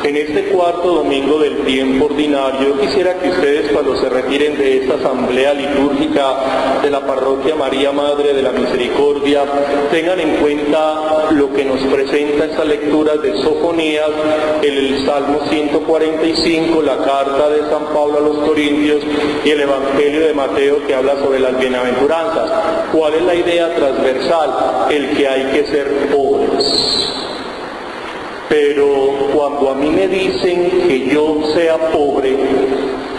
En este cuarto domingo del tiempo ordinario, quisiera que ustedes, cuando se retiren de esta asamblea litúrgica de la parroquia María Madre de la Misericordia, tengan en cuenta lo que nos presenta esta lectura de Sofonías, el Salmo 145, la carta de San Pablo a los Corintios y el Evangelio de Mateo, que habla sobre las bienaventuranzas. ¿Cuál es la idea transversal? El que hay que ser pobres. Pero cuando a mí me dicen que yo sea pobre,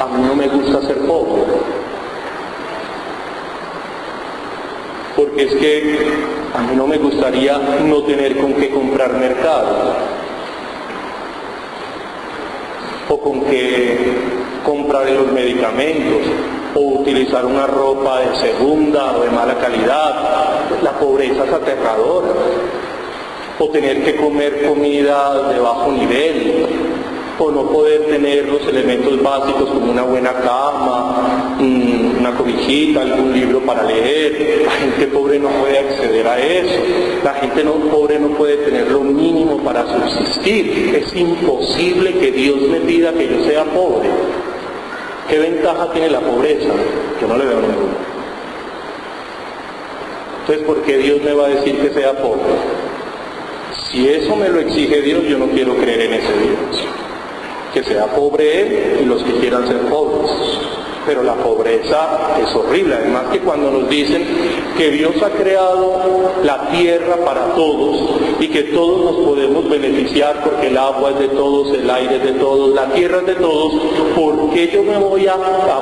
a mí no me gusta ser pobre. Porque es que a mí no me gustaría no tener con qué comprar mercado, o con qué comprar los medicamentos, o utilizar una ropa de segunda o de mala calidad. La pobreza es aterradora. O tener que comer comida de bajo nivel, o no poder tener los elementos básicos como una buena cama, una cobijita, algún libro para leer. La gente pobre no puede acceder a eso. La gente pobre no puede tener lo mínimo para subsistir. Es imposible que Dios me pida que yo sea pobre. ¿Qué ventaja tiene la pobreza? Yo no le veo ninguna. Entonces, ¿por qué Dios me va a decir que sea pobre? Si eso me lo exige Dios, yo no quiero creer en ese Dios. Que sea pobre Él y los que quieran ser pobres. Pero la pobreza es horrible. Además que cuando nos dicen que Dios ha creado la tierra para todos y que todos nos podemos beneficiar porque el agua es de todos, el aire es de todos, la tierra es de todos, ¿por qué yo me voy a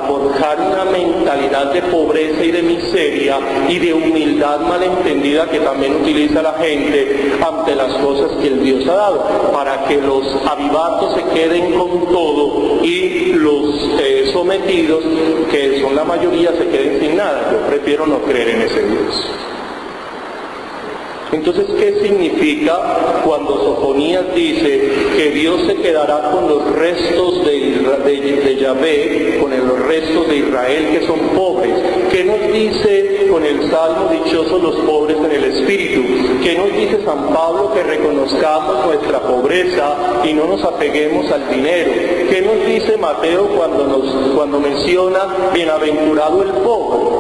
forjar una mentalidad de pobreza y de miseria y de humildad malentendida que también utiliza la gente ante las cosas que el Dios ha dado? Para que los avivatos se queden con todo y los sometidos, que son la mayoría, se queden sin nada. Yo prefiero no creer en ese Dios. Entonces, ¿qué significa cuando Sofonías dice que Dios se quedará con los restos de Yahvé, con los restos de Israel que son pobres? ¿Qué nos dice con el Salmo dichosos los pobres en el espíritu? ¿Qué nos dice San Pablo? Que reconozcamos nuestra pobreza y no nos apeguemos al dinero. ¿Qué nos dice Mateo cuando menciona bienaventurado el pobre?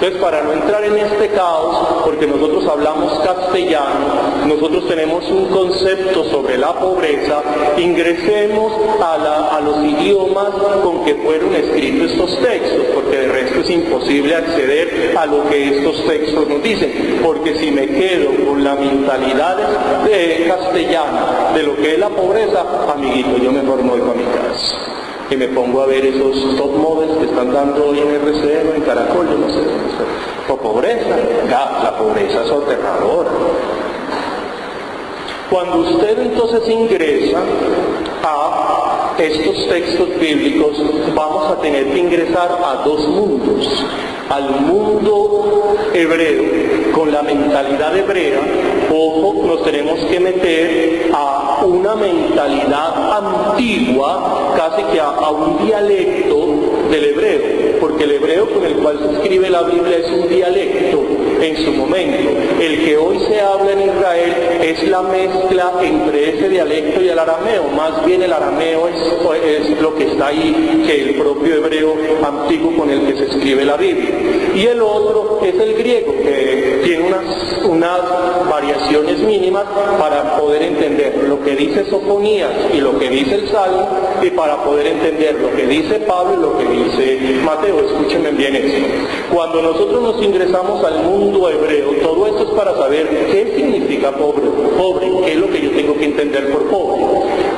Entonces, para no entrar en este caos, porque nosotros hablamos castellano, nosotros tenemos un concepto sobre la pobreza, ingresemos a los idiomas con que fueron escritos estos textos, porque de resto es imposible acceder a lo que estos textos nos dicen, porque si me quedo con la mentalidad castellana de lo que es la pobreza, amiguito, yo mejor no voy para mi casa. Y me pongo a ver esos top models que están dando hoy en RCN o en Caracol, yo no sé. Por pobreza, la pobreza es aterradora. Cuando usted entonces ingresa a estos textos bíblicos, vamos a tener que ingresar a dos mundos. Al mundo hebreo, con la mentalidad hebrea, ojo, nos tenemos que meter a una mentalidad antigua, casi que a un dialecto del hebreo, porque el hebreo con el cual se escribe la Biblia es un dialecto en su momento. El que hoy se habla en Israel es la mezcla entre ese dialecto y el arameo. Más bien el arameo es lo que está ahí, que el propio hebreo antiguo con el que se escribe la Biblia. Y el otro es el griego, que tiene unas variaciones mínimas para poder entender lo que dice Sofonías y lo que dice el Salmo, y para poder entender lo que dice Pablo y lo que dice Mateo. Escúchenme bien esto. Cuando nosotros nos ingresamos al mundo hebreo, todo esto es para saber qué significa pobre, qué es lo que yo tengo que entender por pobre.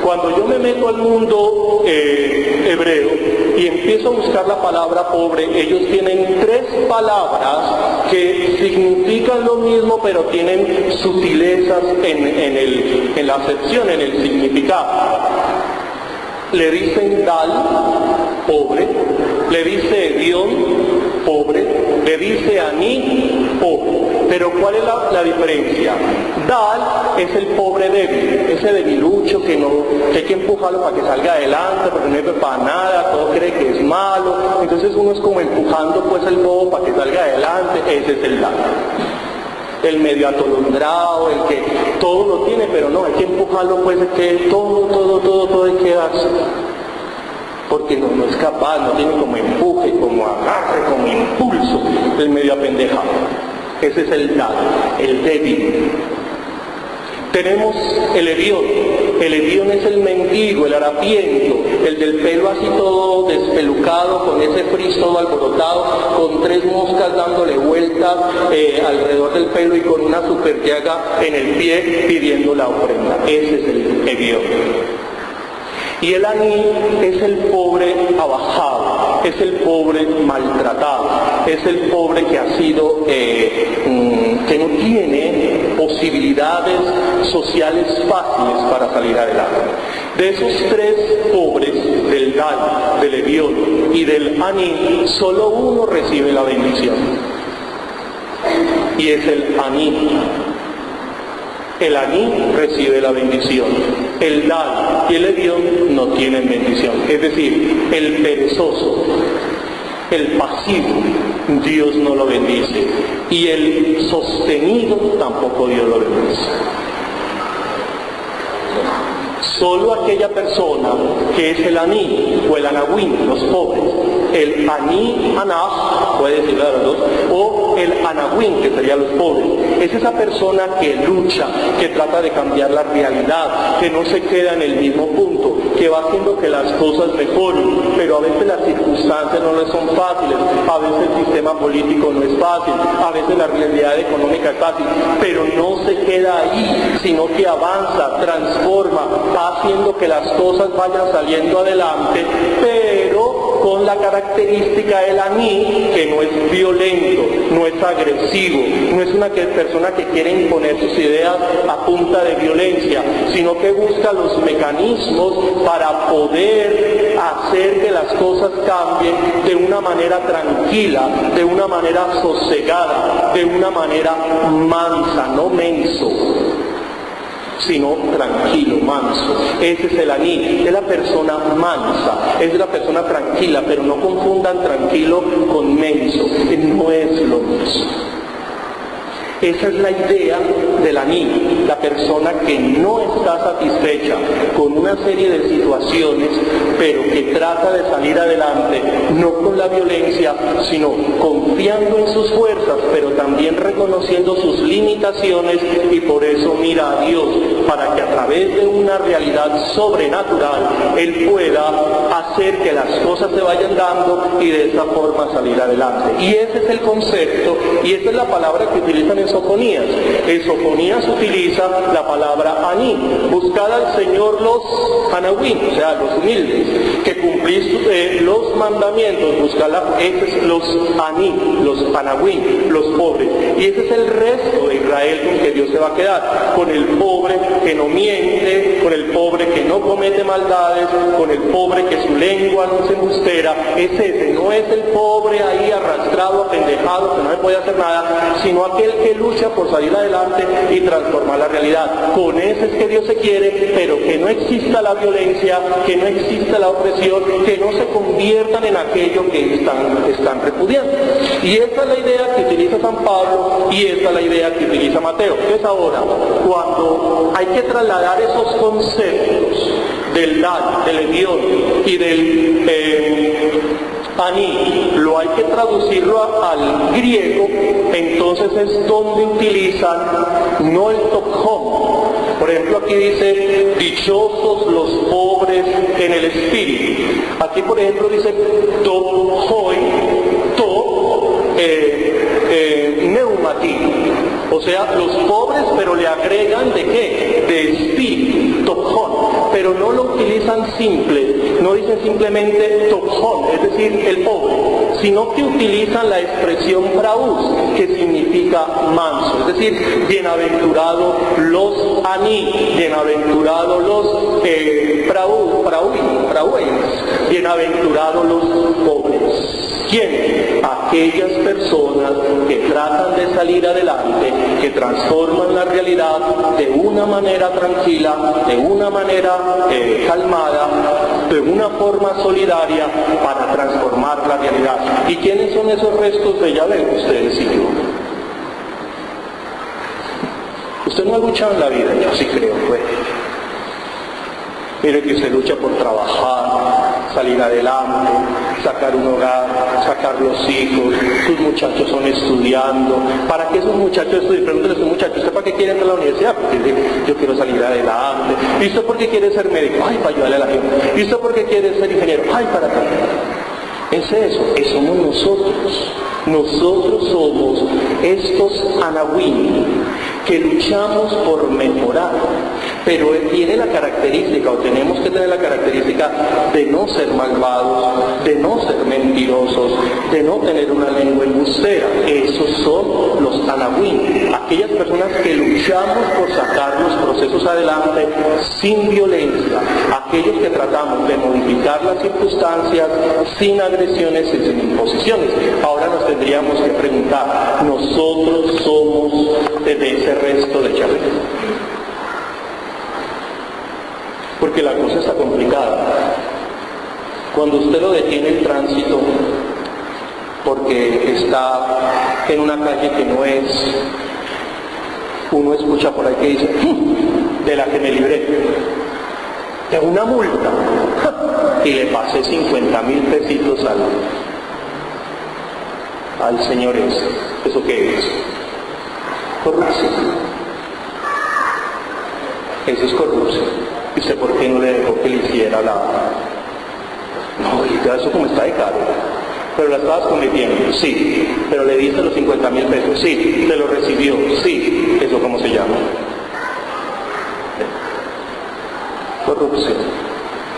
Cuando yo me meto al mundo hebreo y empiezo a buscar la palabra pobre, ellos tienen tres palabras que significan lo mismo, pero tienen sutilezas en la acepción, en el significado. Le dicen Dal, pobre, le dice Edión, pobre, le dice Aní, pobre. Pero ¿cuál es la diferencia? Dal es el pobre débil, ese debilucho que hay que empujarlo para que salga adelante, porque no sirve para nada, todo cree que es malo, entonces uno es como empujando pues el bobo para que salga adelante, ese es el Dal. el medio atolondrado, el que todo lo tiene, pero no, hay que empujarlo, pues es que todo hay que darse. Porque no es capaz, no tiene como empuje, como agarre, como impulso, el medio apendejado. Ese es el dado, el débil. Tenemos el hedión. El hedión es el mendigo, el harapiento, el del pelo así todo despelucado, con ese frizz todo alborotado, con 3 moscas dándole vueltas alrededor del pelo y con una super llaga en el pie pidiendo la ofrenda. Ese es el hedión. Y el aní es el pobre abajado, es el pobre maltratado, es el pobre que ha sido, que no tiene posibilidades sociales fáciles para salir adelante. De esos 3 pobres, del dal, del hedión y del aní, solo uno recibe la bendición. Y es el aní. El aní recibe la bendición. El dal y el hedión no tienen bendición. Es decir, el perezoso, el pasivo, Dios no lo bendice. Y el sostenido tampoco Dios lo bendice. Solo aquella persona que es el aní o el anahuín, los pobres, el aní anaj, puede decirlo a los dos, o el anahuín, que serían los pobres, es esa persona que lucha, que trata de cambiar la realidad, que no se queda en el mismo punto, que va haciendo que las cosas mejoren, pero a veces las circunstancias no le son fáciles, a veces el sistema político no es fácil, a veces la realidad económica es fácil, pero no se queda ahí, sino que avanza, transforma, va haciendo que las cosas vayan saliendo adelante, pero con la característica del aní, que no es violento, no es agresivo, no es una persona que quiere imponer sus ideas a punta de violencia, sino que busca los mecanismos para poder hacer que las cosas cambien de una manera tranquila, de una manera sosegada, de una manera mansa, no menso, sino tranquilo, manso. Ese es el aní, es la persona mansa, es la persona tranquila, pero no confundan tranquilo con menso, no es lo mismo. Esa es la idea del aní, la persona que no está satisfecha con una serie de situaciones, pero que trata de salir adelante, no con la violencia, sino confiando en sus fuerzas, pero también reconociendo sus limitaciones, y por eso mira a Dios, para que a través de una realidad sobrenatural, Él pueda hacer que las cosas se vayan dando y de esa forma salir adelante. Y ese es el concepto, y esa es la palabra que utilizan en Sofonías. En Sofonías utiliza la palabra aní. Buscad al Señor los anahuín, o sea, los humildes, que cumplís los mandamientos, buscadla, ese es los aní, los anahuín, los pobres. Y ese es el resto de Israel con que Dios se va a quedar, con el pobre que no miente, con el pobre que no comete maldades, con el pobre que su lengua no se embustera. Es ese, no es el pobre ahí arrastrado, apendejado, que no le puede hacer nada, sino aquel que lucha por salir adelante y transformar la realidad. Con ese es que Dios se quiere, pero que no exista la violencia, que no exista la opresión, que no se conviertan en aquello que están repudiando. Y esa es la idea que utiliza San Pablo y esa es la idea que utiliza Mateo. Entonces ahora, cuando hay que trasladar esos conceptos del dal, del hedión y del aní, lo hay que traducirlo al griego, entonces es donde utilizan no el tokhon. Por ejemplo, aquí dice, dichosos los pobres en el espíritu. Aquí, por ejemplo, dice tokhoi, neumati. O sea, los pobres, pero le agregan ¿de qué? De espíritu, tokhon. Pero no lo utilizan simple, no dicen simplemente tokhon, es decir, el pobre, sino que utilizan la expresión praus, que significa manso, es decir, bienaventurados los aní, bienaventurados los bienaventurados los pobres. ¿Quién? Aquellas personas que tratan de salir adelante, que transforman la realidad de una manera tranquila, de una manera calmada, de una forma solidaria para transformar la realidad. ¿Y quiénes son esos restos de Yahvé? Ustedes y yo. Usted no ha luchado en la vida, yo sí creo, pues. Mire que usted lucha por trabajar, salir adelante, sacar un hogar, sacar los hijos, sus muchachos son estudiando. ¿Para qué esos muchachos estudian? Pregúntale a esos muchachos, ¿usted para qué quiere entrar a la universidad? Porque dice, yo quiero salir adelante. ¿Y usted por qué quiere ser médico? Ay, para ayudarle a la gente. ¿Y usted por qué quiere ser ingeniero? Ay, para qué. Es eso somos nosotros. Nosotros somos estos anahuim que luchamos por mejorar, pero tiene la característica, o tenemos que tener la característica de no ser malvados, de no ser mentirosos, de no tener una lengua embustera. Esos son los anahuim, aquellas personas que luchamos por sacar los procesos adelante sin violencia, aquellos que tratamos de modificar las circunstancias sin agresiones y sin imposiciones. Ahora nos tendríamos que preguntar, ¿nosotros somos de ese resto de Yahvé? Porque la cosa está complicada. Cuando usted lo detiene el tránsito porque está en una calle que no es, uno escucha por ahí que dice, de la que me libré, de una multa, y le pasé 50.000 pesitos al señor ese. ¿Eso qué es? Corrupción. Eso es corrupción. ¿Y usted por qué no le dejó que le hiciera la... No, oiga, eso como está de caro. Pero la estabas cometiendo, sí. Pero le diste los 50.000 pesos, sí. Te lo recibió, sí. ¿Eso cómo se llama? Corrupción.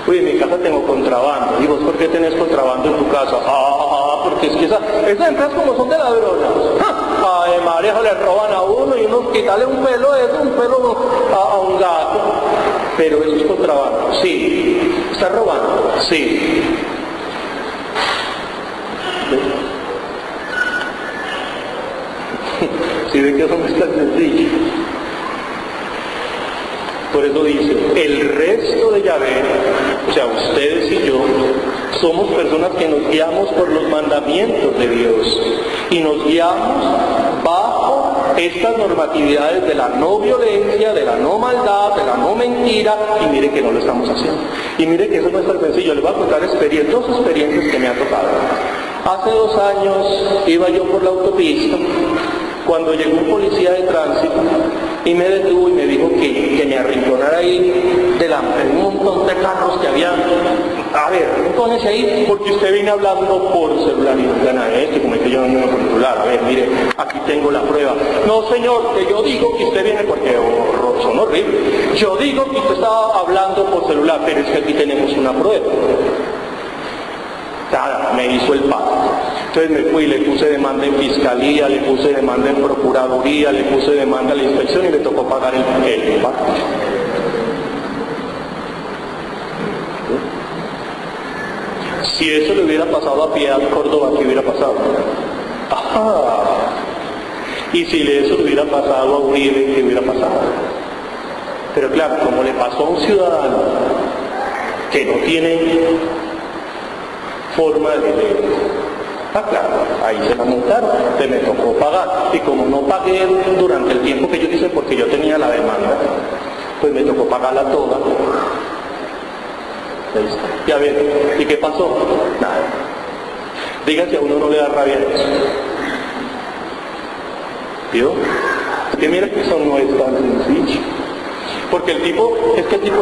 Uy, en mi casa tengo contrabando. ¿Y vos por qué tenés contrabando en tu casa? Porque es que esas empresas como son de ladronas. Ay, María, le roban a uno y uno quitarle un pelo a un gato. Pero eso es contrabando. Sí. ¿Está robando? Sí. ¿Sí ve que eso no es tan sencillo? Por eso dice, el resto de Yahvé, o sea, ustedes y yo, somos personas que nos guiamos por los mandamientos de Dios y nos guiamos bajo estas normatividades de la no violencia, de la no maldad, de la no mentira, y mire que no lo estamos haciendo. Y mire que eso no es tan sencillo. Les voy a contar dos experiencias que me han tocado. Hace 2 años iba yo por la autopista cuando llegó un policía de tránsito y me detuvo y me dijo que me arrinconara ahí delante de un montón de carros que había. A ver, arrinconese ahí porque usted viene hablando por celular y no gana esto, como es que yo no ando por celular. A ver, mire, aquí tengo la prueba. No, señor, que yo digo que usted viene porque son horribles. Yo digo que usted estaba hablando por celular, pero es que aquí tenemos una prueba. Nada, me hizo el paso. Entonces me fui, le puse demanda en fiscalía, le puse demanda en procuraduría, le puse demanda a la inspección y me tocó pagar el pago. Si eso le hubiera pasado a Piedad Córdoba, ¿qué hubiera pasado? Ajá. Y si eso le hubiera pasado a Uribe, ¿qué hubiera pasado? Pero claro, como le pasó a un ciudadano que no tiene forma de... claro, ahí se la multaron, se me tocó pagar. Y como no pagué durante el tiempo que yo hice porque yo tenía la demanda, pues me tocó pagarla toda. Y a ver, ¿y qué pasó? Nada. Diga si a uno no le da rabia eso. ¿Vio? Es que mira que eso no es tan sencillo. Porque el tipo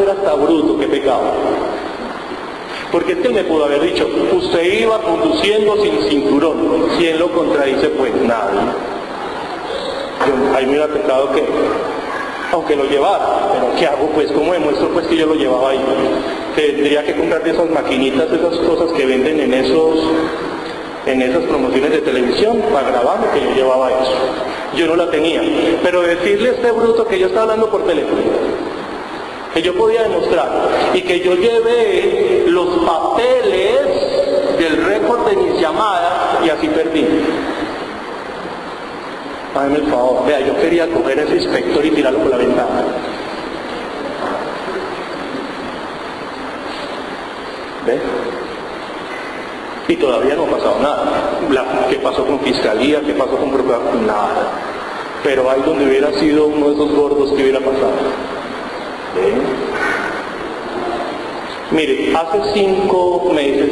era hasta bruto, que pecado. Porque es que él me pudo haber dicho, usted iba conduciendo sin cinturón. ¿Quién lo contradice? Pues nadie. Ahí me hubiera pecado que, aunque lo llevara, pero ¿qué hago? Pues ¿cómo demuestro pues que yo lo llevaba ahí? Tendría que comprar de esas maquinitas, esas cosas que venden en esas promociones de televisión para grabarme que yo llevaba eso. Yo no la tenía. Pero decirle a este bruto que yo estaba hablando por teléfono, que yo podía demostrar y que yo llevé los papeles del récord de mis llamadas y así perdí. Hágame el favor, vea, yo quería coger a ese inspector y tirarlo por la ventana. ¿Ve? Y todavía no ha pasado nada. ¿Qué pasó con fiscalía? ¿Qué pasó con procuraduría? Nada. pero ahí donde hubiera sido uno de esos gordos que hubiera pasado. Mire, hace 5 meses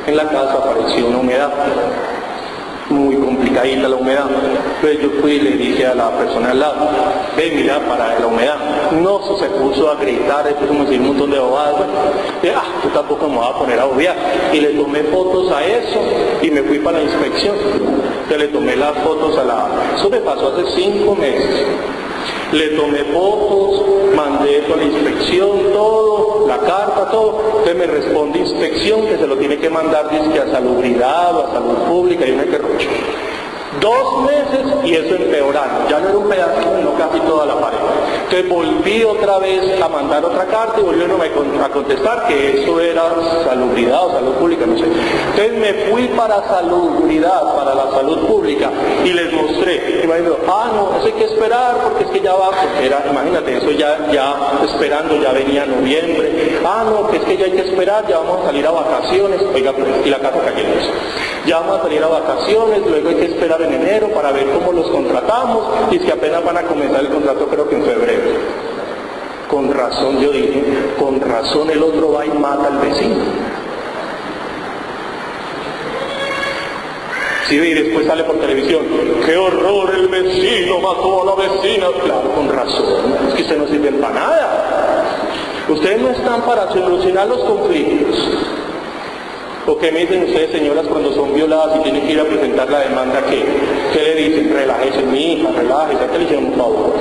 en la casa apareció una humedad, muy complicadita la humedad. Entonces yo fui y le dije a la persona al lado, ve, mira, para la humedad. No, se puso a gritar, se puso a decir un montón de bobadas. Yo tampoco me voy a poner a obviar. Y le tomé fotos a eso y me fui para la inspección. Entonces le tomé las fotos eso me pasó hace 5 meses. Le tomé fotos, mandé toda la inspección, todo, la carta, todo. Entonces me responde inspección que se lo tiene que mandar dizque a salubridad o a salud pública y una que rocha. 2 meses y eso empeorando. Ya no era un pedacito, sino casi toda la pared. Entonces volví otra vez a mandar otra carta y volvieron a contestar que eso era salubridad o salud pública, no sé. Entonces me fui para salubridad, para la salud pública y les mostré. Y me dijo, no, eso hay que esperar porque es que ya va, porque era, imagínate, eso ya esperando, ya venía noviembre. No, que es que ya hay que esperar, ya vamos a salir a vacaciones. Oiga, y la casa cayendo eso. Ya vamos a salir a vacaciones, luego hay que esperar en enero para ver cómo los contratamos y es que apenas van a comenzar el contrato creo que en febrero. Con razón yo dije, con razón el otro va y mata al vecino. Sí, y después sale por televisión, ¡qué horror, el vecino mató a la vecina! Claro, con razón, es que ustedes no sirven para nada. Ustedes no están para solucionar los conflictos. ¿O qué me dicen ustedes, señoras, cuando son violadas y tienen que ir a presentar la demanda? ¿Qué le dicen? Relájese, mi hija, relájese, ¿qué le hicieron un favor?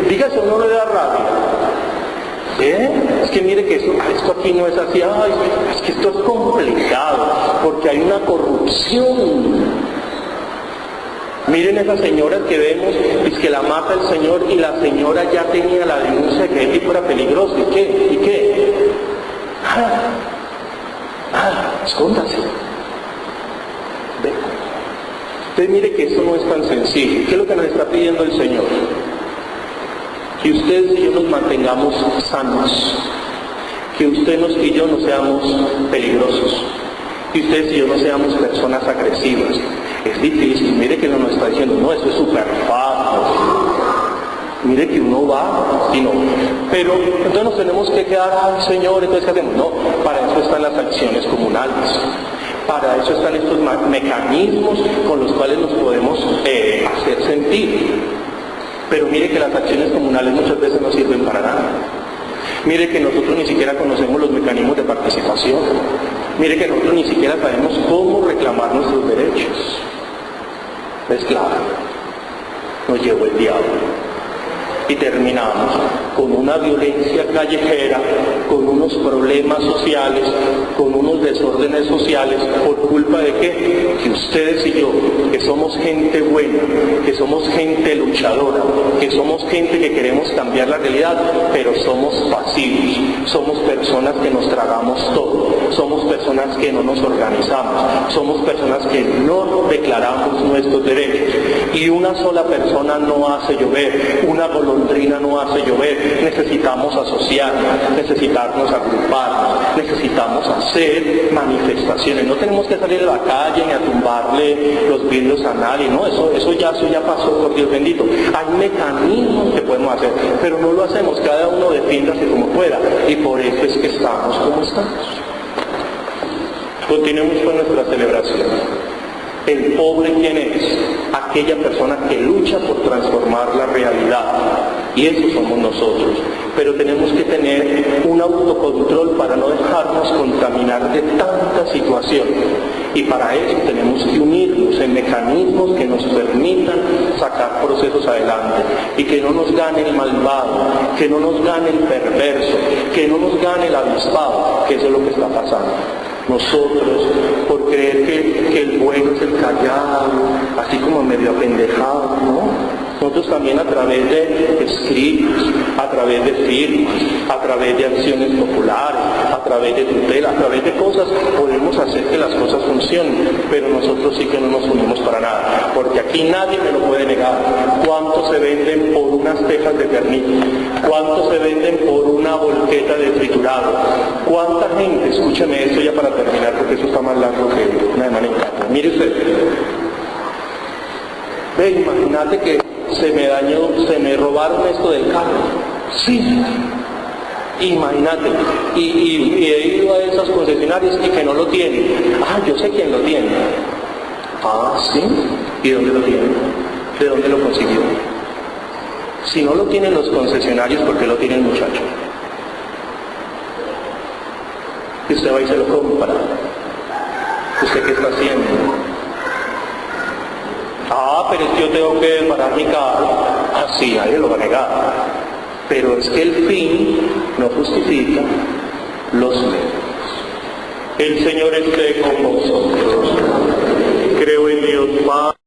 Dígase, uno no le da rabia. Es que mire que esto aquí no es así, es que esto es complicado, porque hay una corrupción. Miren esas señoras que vemos, es que la mata el señor y la señora ya tenía la denuncia de que el tipo era peligroso. ¿Y qué? Escóndase. Entonces mire que eso no es tan sencillo. ¿Qué es lo que nos está pidiendo el Señor? Que ustedes y yo nos mantengamos sanos. Que ustedes y yo no seamos peligrosos. Que ustedes y yo no seamos personas agresivas. Es difícil, mire que nos está diciendo, no, eso es súper fácil. Mire que uno va y no. Pero entonces nos tenemos que quedar, Señor, entonces ¿qué hacemos? No, para eso están las acciones comunales. Para eso están estos mecanismos con los cuales nos podemos hacer sentir. Pero mire que las acciones comunales muchas veces no sirven para nada. Mire que nosotros ni siquiera conocemos los mecanismos de participación. Mire que nosotros ni siquiera sabemos cómo reclamar nuestros derechos. Es claro, nos llevó el diablo. Y terminamos con una violencia callejera, con unos problemas sociales, con unos desórdenes sociales, ¿por culpa de qué? Que ustedes y yo, que somos gente buena, que somos gente luchadora, que somos gente que queremos cambiar la realidad, pero somos pasivos, somos personas que nos tragamos todo, somos personas que no nos organizamos, somos personas que no declaramos nuestros derechos. Y una sola persona no hace llover, una golondrina no hace llover. Necesitamos asociarnos, necesitamos agruparnos, necesitamos hacer manifestaciones. No tenemos que salir a la calle ni a tumbarle los vidrios a nadie, no, eso ya pasó, por Dios bendito. Hay mecanismos que podemos hacer, pero no lo hacemos, cada uno defiéndase como pueda, y por eso es que estamos como estamos. Continuemos con nuestra celebración. El pobre, ¿quién es? Aquella persona que lucha por transformar la realidad. Y eso somos nosotros. Pero tenemos que tener un autocontrol para no dejarnos contaminar de tanta situación. Y para eso tenemos que unirnos en mecanismos que nos permitan sacar procesos adelante. Y que no nos gane el malvado, que no nos gane el perverso, que no nos gane el avispado, que eso es lo que está pasando. Nosotros, por creer que el bueno es el callado, así como medio apendejado, ¿no? Nosotros también a través de escritos, a través de firmas, a través de acciones populares, a través de tutela, a través de cosas, podemos hacer que las cosas funcionen, pero nosotros sí que no nos unimos para nada, porque aquí nadie me lo puede negar. ¿Cuántos se venden por unas tejas de pernil? ¿Cuántos se venden por una volqueta de triturado? ¿Cuánta gente, escúcheme esto ya para terminar, porque eso está más largo que una semana en casa. Mire usted, Ve, imagínate que se me dañó, se me robaron esto del carro. Sí. Imagínate, y he ido a esas concesionarias y que no lo tienen. Ah, yo sé quién lo tiene. Ah, sí. ¿Y dónde lo tiene? ¿De dónde lo consiguió? Si no lo tienen los concesionarios, ¿por qué lo tiene el muchacho? Y usted va y se lo compra. ¿Usted qué está haciendo? Ah, pero es que yo tengo que desbaratar mi carro. Ah, sí, nadie lo va a negar. Pero es que el fin no justifica los medios. El Señor esté con vosotros. Creo en Dios Padre.